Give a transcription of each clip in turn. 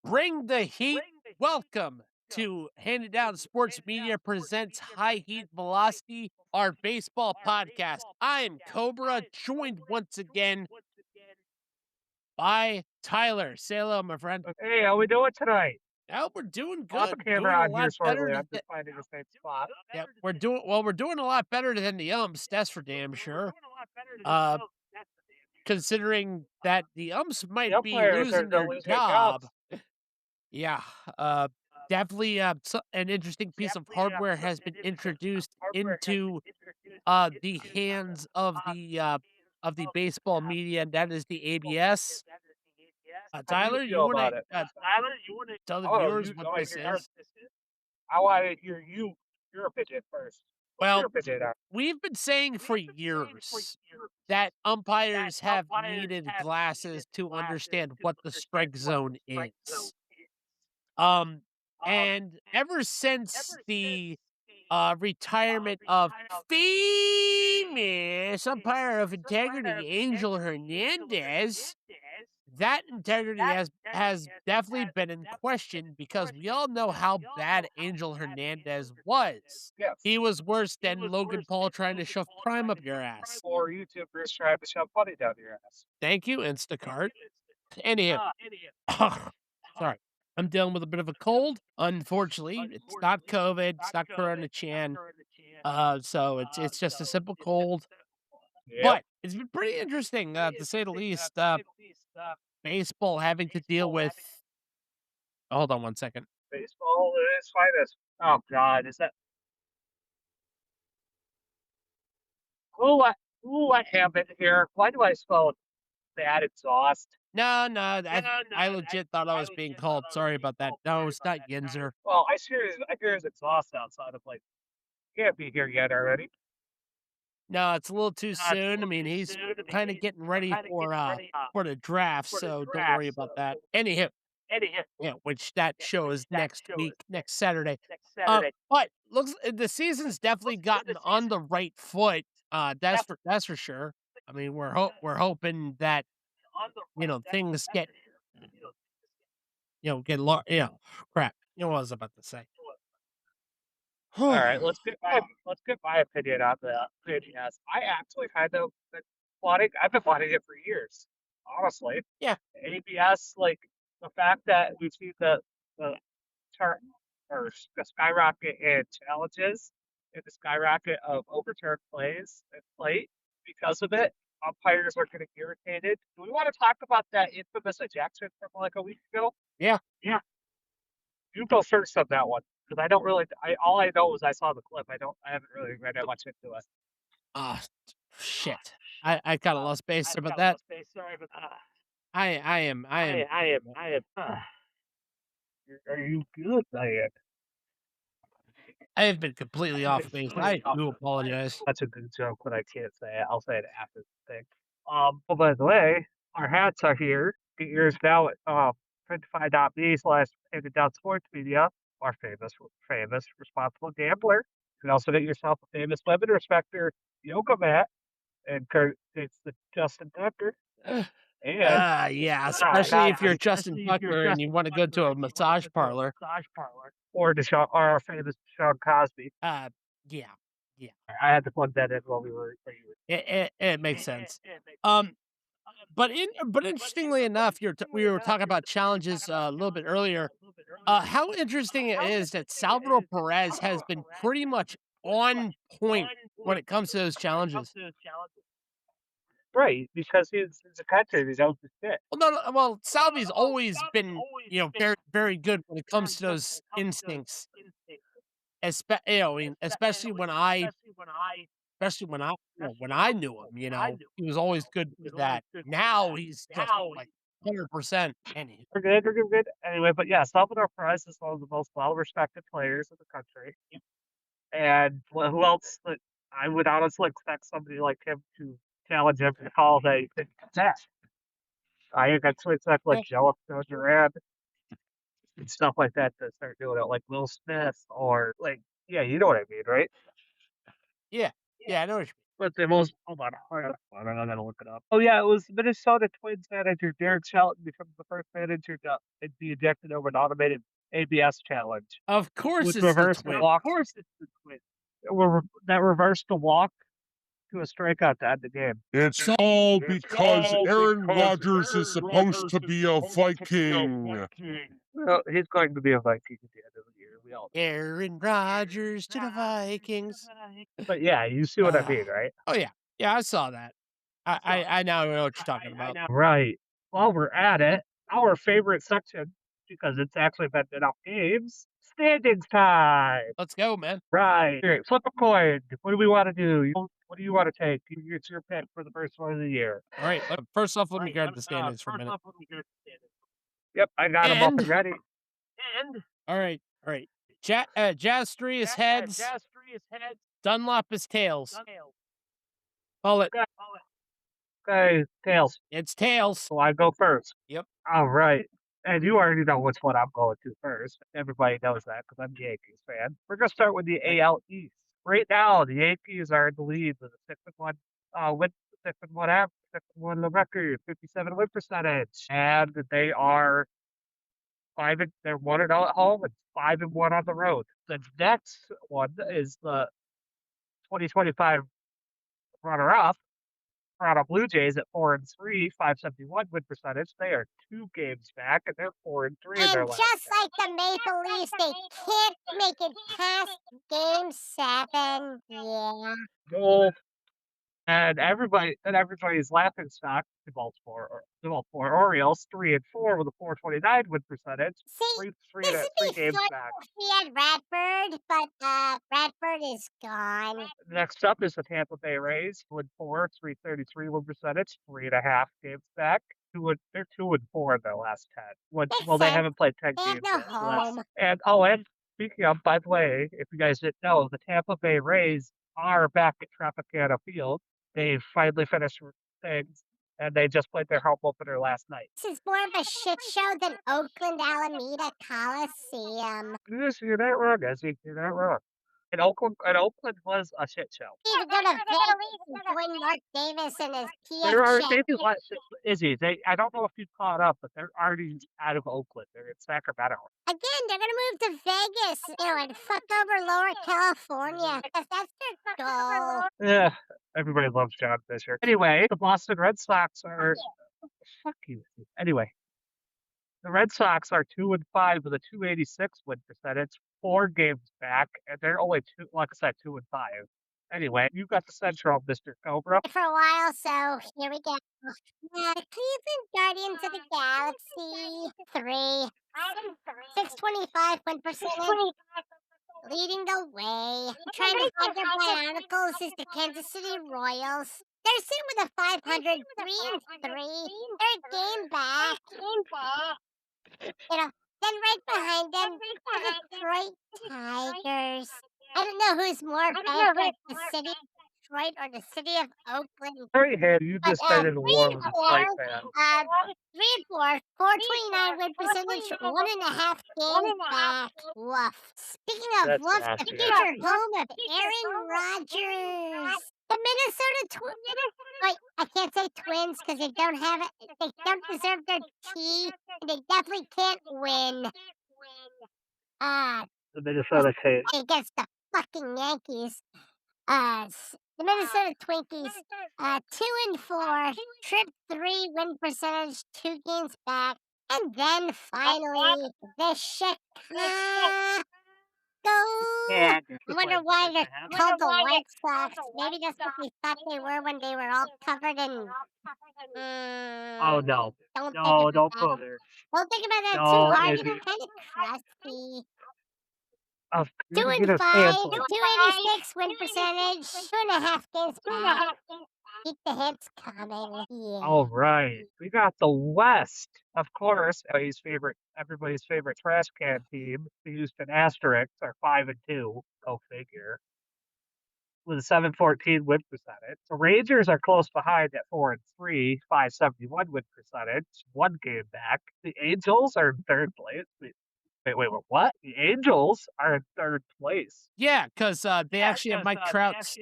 Bring the heat. Welcome to Handed Down Sports Media presents High Heat Velocity, our baseball podcast. I am Cobra, joined once again by Tyler. Say hello, my friend. Hey, how we doing tonight? Oh, we're doing I'll have the good. camera Doing a on here lot better. shortly. I'm just finding a safe spot. Yeah, we're doing a lot better than the umps. That's for damn sure. Uh, considering that the umps The might be umpires are losing the their losing their job. jobs. Yeah, definitely, an interesting piece of hardware has been introduced into, the hands of the baseball media, and that is the ABS. How do you Tyler, you feel wanna, about it? tell the Oh, viewers you. what Oh, this is? I want to hear your opinion first. What's your Well, opinion on? we've been saying for years that umpires have needed glasses to understand what the strike zone is. Um, and ever since the retirement of famous umpire of integrity, Angel Hernandez, that integrity has definitely been in question because we all know how bad Angel Hernandez was. Yes. He was worse than Logan Paul trying to shove prime up your ass. Or YouTubers trying to shove money down your ass. Thank you, Instacart. Anyhow, sorry. I'm dealing with a bit of a cold. Unfortunately, it's not COVID. It's not Corona Chan. So it's just a simple cold. Yep. But it's been pretty interesting, to say the least. Baseball having to deal with. Hold on one second. Baseball is finest. Oh God, is that who I have it here? Why do I spell bad exhaust? No, no, I legit thought I was being called. Sorry about that. No, it's not Yinzer. Well, I hear his exhaust outside. I'm like, can't be here yet already. No, it's a little too soon. I mean, he's kind of getting ready for the draft, so don't worry about that. Anyhow, yeah, which that show is next week, next Saturday. But looks the season's definitely gotten on the right foot. That's for sure. I mean, we're hoping that things get crap. You know what I was about to say. All right, let's get my opinion on the yes. I actually kind of been plotting. I've been plotting it for years, honestly. Yeah, ABS, like the fact that we've seen the turn or the skyrocket in challenges and the skyrocket of overturned plays and plate because of it. Umpires are getting irritated. Do we want to talk about that infamous ejection from like a week ago? yeah. Yeah. You go first on that one because I don't really. I all I know is I saw the clip. I haven't really read that much into it. Ah, shit. I kind of lost base about that. I am. Are you good, Diane? I have been completely off base. I do apologize. That's a good joke, but I can't say it. I'll say it after the thing. Oh, by the way, our hats are here. Get yours now at printify.me/ handed down sports media. Our famous responsible gambler. You can also get yourself a famous women respecter yoga mat, and it's the Justin Tucker. And Yeah, especially if you're Justin Tucker and you want to go to a massage parlor. or or our famous Sean Cosby. Uh, yeah, yeah. I had to plug that in while It makes sense. Um, but interestingly enough, we were talking about challenges a little bit earlier. How interesting it is that Salvador Perez has been pretty much on point when it comes to those challenges. right, because he's a country, he knows his shit. Well, no, well, Salvi's always been, very, very good when it comes to those instincts. I mean, especially when I knew him, he was always good with that. Now he's just like 100%. We're good. Anyway, but yeah, Salvador Perez is one of the most well-respected players in the country. And who else that I would honestly expect somebody like him to challenge him to call a contest. I actually expect like Yeah, Joe Duran and stuff like that to start doing it, like Will Smith or like, yeah, you know what I mean, right? yeah, yeah. I know what you mean. But the most hold on, I gotta look it up. Oh yeah, it was Minnesota Twins manager Derek Shelton becomes the first manager to be ejected over an automated ABS challenge, Of course which it's the reversed the Twins. walk. Of course, it's the Twins. That reversed the walk to a strikeout to end the game. It's all because Aaron Rodgers is supposed to be a Viking. Well, he's going to be a Viking at the end of the year. We all know. Aaron Rodgers to the Vikings. But yeah, you see what I mean, right? Oh yeah, yeah, I saw that. I now know what you're talking about. Right. While we're at it, our favorite section, because it's actually been enough games, standings time. Let's go, man. Right. Here, flip a coin. What do we want to do? What do you want to take? It's your pick for the first one of the year. All right. First off, let me grab the standings for a minute. Yep, I got them up and And ready. And all right, all right. Jazz 3 is heads. Dunlop is tails. Call it. Okay, tails. It's tails. So I go first. Yep. All right. And you already know which one I'm going to first. Everybody knows that because I'm a Yankees fan. We're going to start with the AL East. Right now, the Yankees are in the lead with a 6-1 win, 6-1 average, 6-1 the record, 57 win percentage, and they are they're 1-0 at home and 5-1 on the road. The next one is the 2025 runner-up, Toronto Blue Jays at 4-3, 571 win percentage. They are 2 games back, and they're 4-3 in their And last just 10. like the Maple Leafs, they can't make it past Game 7. Yeah. Goal. And everybody's laughing stock, the Baltimore Orioles, 3-4 with a 429 win percentage. See, Three this would be games fun back. if we had Radford, but Radford is gone. Next up is the Tampa Bay Rays, 2-4, 333 win percentage, 3.5 games back. They're 2-4 in their last 10. Makes Well, they sense. haven't played 10 They have games no yet. So that's, home. and speaking of, by the way, if you guys didn't know, the Tampa Bay Rays are back at Tropicana Field. They finally finished things, and they just played their home opener last night. This is more of a shit show than Oakland Alameda Coliseum. You're not wrong, Izzy. You're not wrong. And Oakland was a shit show. You need to go to Vegas and join Mark Davis and his There are PF maybe Izzy. I don't know if you caught up, but they're already out of Oakland. They're in Sacramento. Again, they're gonna move to Vegas, and fuck over Lower California, because that's their goal. Yeah, everybody loves John Fisher. Anyway, the Boston Red Sox are fuck you. Anyway, the Red Sox are 2-5 with a 286 win percentage, 4 games back, and they're only like I said, 2-5. Anyway, you got the Central, Mr. Cobra. For a while, so here we go. The Cleveland Guardians of the Galaxy, 3. 625 win percentage, leading the way. Trying to hide their bionicles is the Kansas City Royals. They're sitting with a 500, 3-3. They're a game back. Then right behind them, the Detroit Tigers. I don't know who's more bankrupt, the city of Detroit or the city of Oakland. Very handy. You just started a war with a Detroit fan. 3-4, 429 win percentage, 1.5 games back. Woof. Speaking of That's woof, the nasty. future home of Aaron Rodgers. The Minnesota Twins. Wait, I can't say Twins because they don't have it. They don't deserve their T, and they definitely can't win. The Minnesota Twins. Against the fucking Yankees. The Minnesota Twinkies, 2-4, trip 3 win percentage, 2 games back, and then finally the Chicago. I wonder why they're called the White Sox. Maybe that's what they thought they were when they were all covered in. Oh no! Don't No, think don't about go that. there. Don't think about that No, too hard. Izzy. It's kind of crusty. Oh, 2-5, 286 win percentage, 2.5 games back. Keep the hits coming. Yeah. All right, we got the West, of course. Everybody's favorite trash can team, the Houston Asterix, are 5-2. Go figure. With a 714 win percentage. The Rangers are close behind at 4-3, 571 win percentage, 1 game back. The Angels are in third place. Wait, what? The Angels are in third place. Yeah, because they actually have Mike Trout's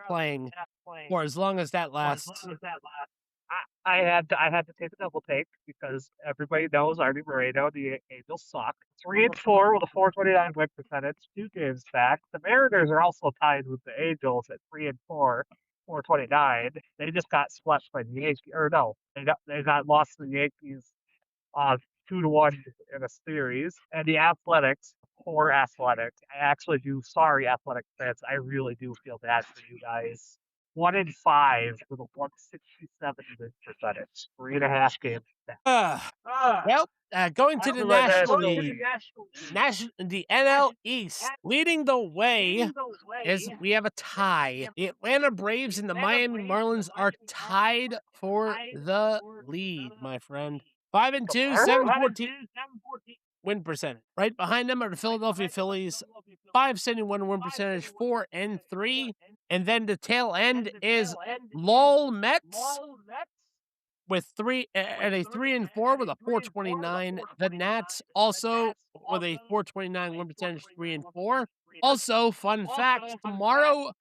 playing for as long as that lasts. I had to take a double take because everybody knows Artie Moreno, the Angels suck. 3-4 with a 429 win percentage, 2 games back. The Mariners are also tied with the Angels at 3-4, 429. They just got swept by the Yankees, or no, they got lost to the Yankees 2-1 in a series. And the Athletics, poor Athletics. I actually do. Sorry, Athletic fans. I really do feel bad for you guys. 1-5 with a 167 win percentage. 3.5 games back. Well, going to the National League, the NL East, leading the way is we have a tie. The Atlanta Braves and the Miami Marlins are tied for the lead, my friend. 5-2, 714 win percentage. Right behind them are the Philadelphia Phillies, 571 win percentage, 4-3. And then the tail end is LOL Mets with a 3-4 with a 429. The Nats also with a 429 win percentage, 3-4. Also, fun fact, tomorrow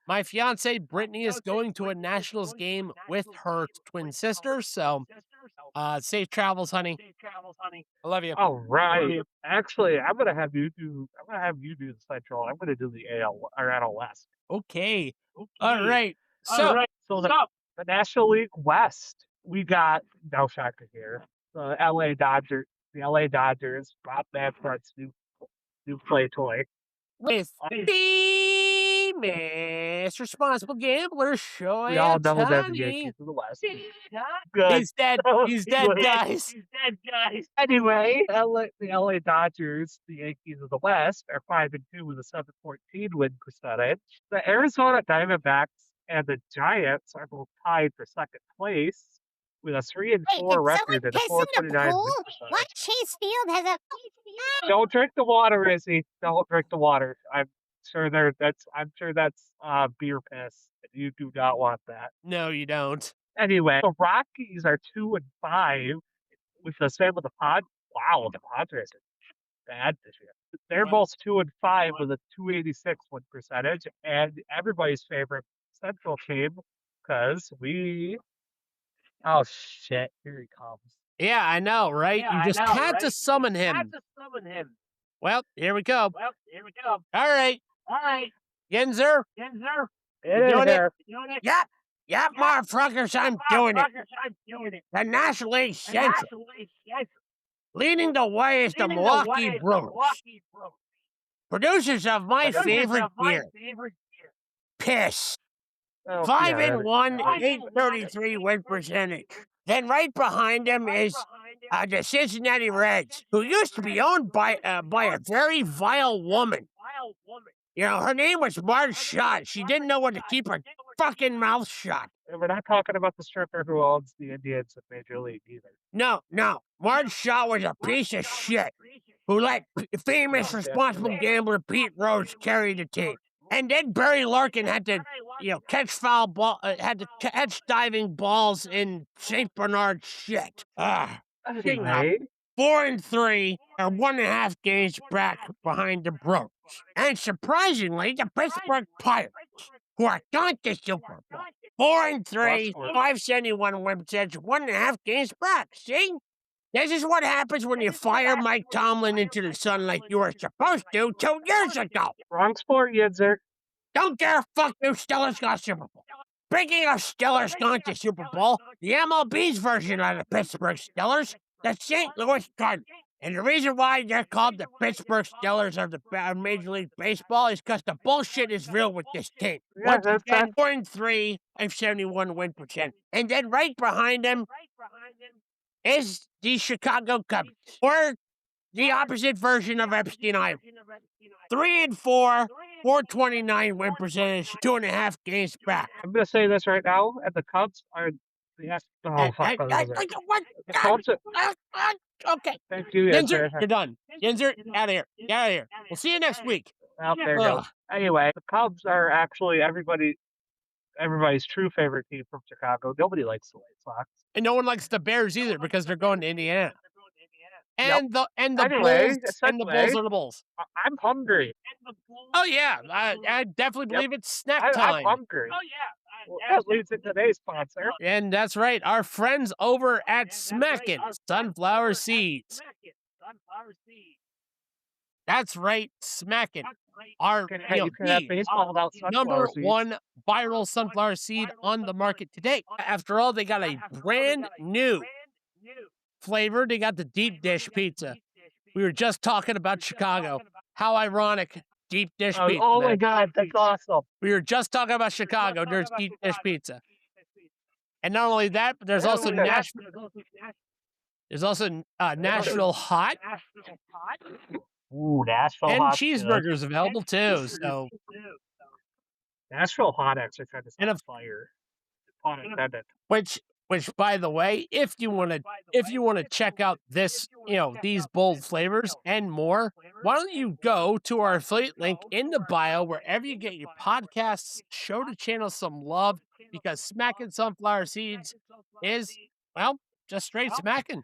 my fiance Brittany is going to a Nationals game with her twin sister. So, safe travels, honey. I love you. All right. Actually, I'm gonna have you do. I'm gonna have you do the Central. I'm gonna do the AL or NL West. Okay. All right. So, So the National League West, we got no shocker here. The LA Dodgers. The LA Dodgers. Bob Manfred's new play toy. with the Mr. Responsible Gambler, Shoy We all know that the Ohtani. Yankees of the West. Good. He's dead. He's dead, guys. Anyway, the LA Dodgers, the Yankees of the West, are 5-2 with a 714 win percentage. The Arizona Diamondbacks and the Giants are both tied for second place with a 3-4 record and a Piss in the 429 win pool? percentage. Why Chase Field has a Don't drink the water, Izzy. Don't drink the water. I'm sure that's beer piss. You do not want that. No, you don't. Anyway, the Rockies are 2-5 with the same with the Pod. Wow, the Padres are bad this year. They're both 2-5 with a 286 win percentage, and everybody's favorite Central team because we. Oh shit! Here he comes. Yeah, I know, right? You just had to summon him. Well, here we go. All right. Yenzer. It doing is it? Yep, motherfuckers, I'm doing it. The National League Central. Leading the way is the Milwaukee Brewers. Producers of my favorite beer. Piss. Oh, 5-1, 833 win percentage. Then right behind them is the Cincinnati Reds, who used to be owned by a very vile woman. You know, her name was Marge Schott. She didn't know when to keep her fucking mouth shut. And we're not talking about the stripper who owns the Indians in Major League either. No. Marge Schott was a piece of shit who let famous responsible gambler Pete Rose carry the team. And then Barry Larkin had to, catch diving balls in St. Bernard shit. Anyway, 4-3 are 1.5 games back behind the Brewers. And surprisingly, the Pittsburgh Pirates, who are going to Super Bowl, 4-3, 571 win percentage, 1.5 games back. See? This is what happens when you fire Mike Tomlin into the sun like you were supposed to 2 years ago. wrong sport, Yinzer. Don't care. Fuck you. Steelers got Super Bowl. Speaking of Steelers going to Super Bowl, the MLB's version of the Pittsburgh Steelers, the St. Louis Cardinals. And the reason why they're called the Pittsburgh Steelers of the Major League Baseball is because the bullshit is real with this team. Yeah, that's 4-3 and 71 win percent. And then right behind them is the Chicago Cubs, or the opposite version of Epstein Island. 3-4, 429 win percentage, 2.5 games back. I'm gonna say this right now, and the Cubs are the What? The Cubs are, Okay. thank you, Yenzer, Yinzer. you're done. Yenzer, out of here. Get out of here. We'll see you next week. Out there goes. Anyway, the Cubs are actually everybody's true favorite team from Chicago. Nobody likes the White Sox. And no one likes the Bears either because they're going to Indiana. Yep. and the Anyway, Bulls a and the Bulls segue. are the Bulls. I'm hungry. Oh yeah, I definitely Yep. believe it's snack I'm time. hungry. Well, that leads into today's sponsor. And that's right, our friends over at Smackin' Sunflower Seeds. That's right, Smackin'. Our, You can have the baseball without number sunflower seeds. one viral sunflower seed on the market today. After all, they got a brand new flavor. They got the deep dish pizza. We were just talking about Chicago. How ironic, deep dish pizza. Oh my there. God, that's awesome. We were just talking about Chicago. There's deep dish pizza. And not only that, but there's also Nashville hot Ooh, Nashville and hot's good. cheeseburgers available too. So, Nashville hot actually kind of and sounds fire. Pun intended. which by the way, if you want to check out this, these bold flavors and more, why don't you go to our affiliate link in the bio wherever you get your podcasts, show the channel some love, because smacking sunflower seeds is, well, just straight smacking.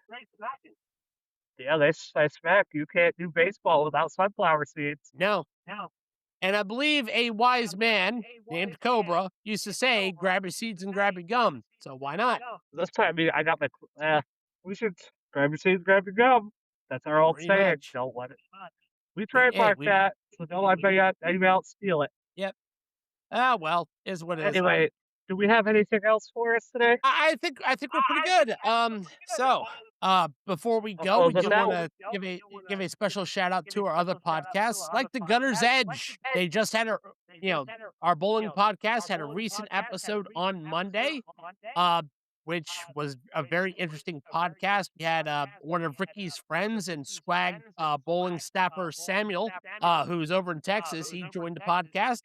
Yeah, they smack. You can't do baseball without sunflower seeds. No. And I believe a wise man named Cobra used to say, grab your seeds and grab your gum. So why not? This time, I got my. We should grab your seeds, grab your gum. That's our old Pretty saying. much. Don't let it. We Hey, trademarked that, so don't let anybody else steal it. Yep. Ah, well, is what it is. Anyway, do we have anything else for us today? I think we're pretty good. So before we I'll go, close we us do out. want to give a special shout out to our other podcasts, like the Gunner's Edge. They just had our bowling podcast had a recent episode on Monday, which was a very interesting podcast. We had one of Ricky's friends and swag bowling staffer Samuel, who's over in Texas. He joined the podcast.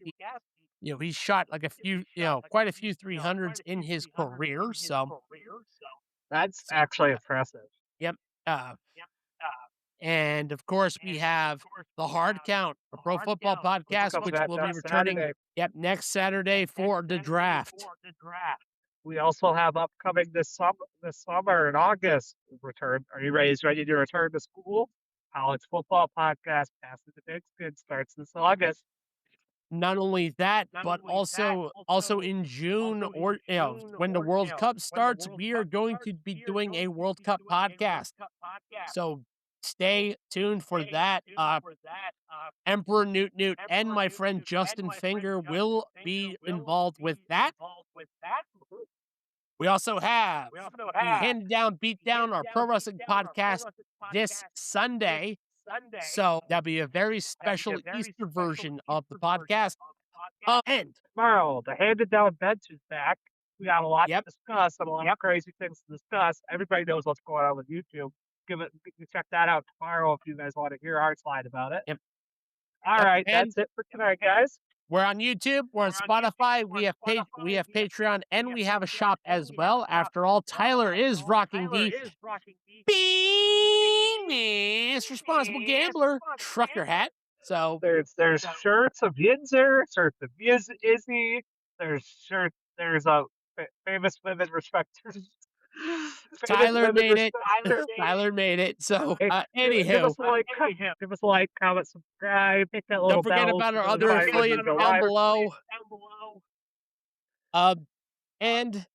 He's shot like quite a few 300s in his career. So That's actually impressive. yep. And of course, we have the Hard Count, a pro football podcast, comes which out will be next returning. Saturday. Yep, next Saturday for the draft. We also have upcoming this summer in August return. Are you ready to return to school? College football podcast, Passing the Big Skin, starts this August. Not only that, but also in June, or when the World Cup starts, we are going to be doing a World Cup podcast. So stay tuned for that. Emperor Newt and my friend Justin Finger will be involved with that. We also have the Hand Down Beat Down, our pro wrestling podcast, this Sunday. So that'll be a very special Easter version of the podcast. And tomorrow, the Handed Down Bench is back. We got a lot to discuss and a lot of crazy things to discuss. Everybody knows what's going on with YouTube. Check that out tomorrow if you guys want to hear our slide about it. Yep. All right, that's it for tonight, guys. We're on YouTube, we're on Spotify, we have Patreon, and we have a shop as well. After all, Tyler is rocking the Famous Responsible Gambler trucker hat. So there's shirts of Yinzer, shirts of Izzy. There's shirts. There's a famous women respecters. Tyler made it. Tyler made it. So, anywho, give us a like, comment, subscribe, hit that little bell. Don't forget about our other affiliates down below. And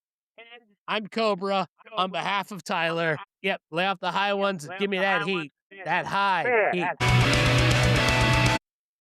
I'm Cobra on behalf of Tyler. Yep, lay off the high ones. Give me that heat. That high heat.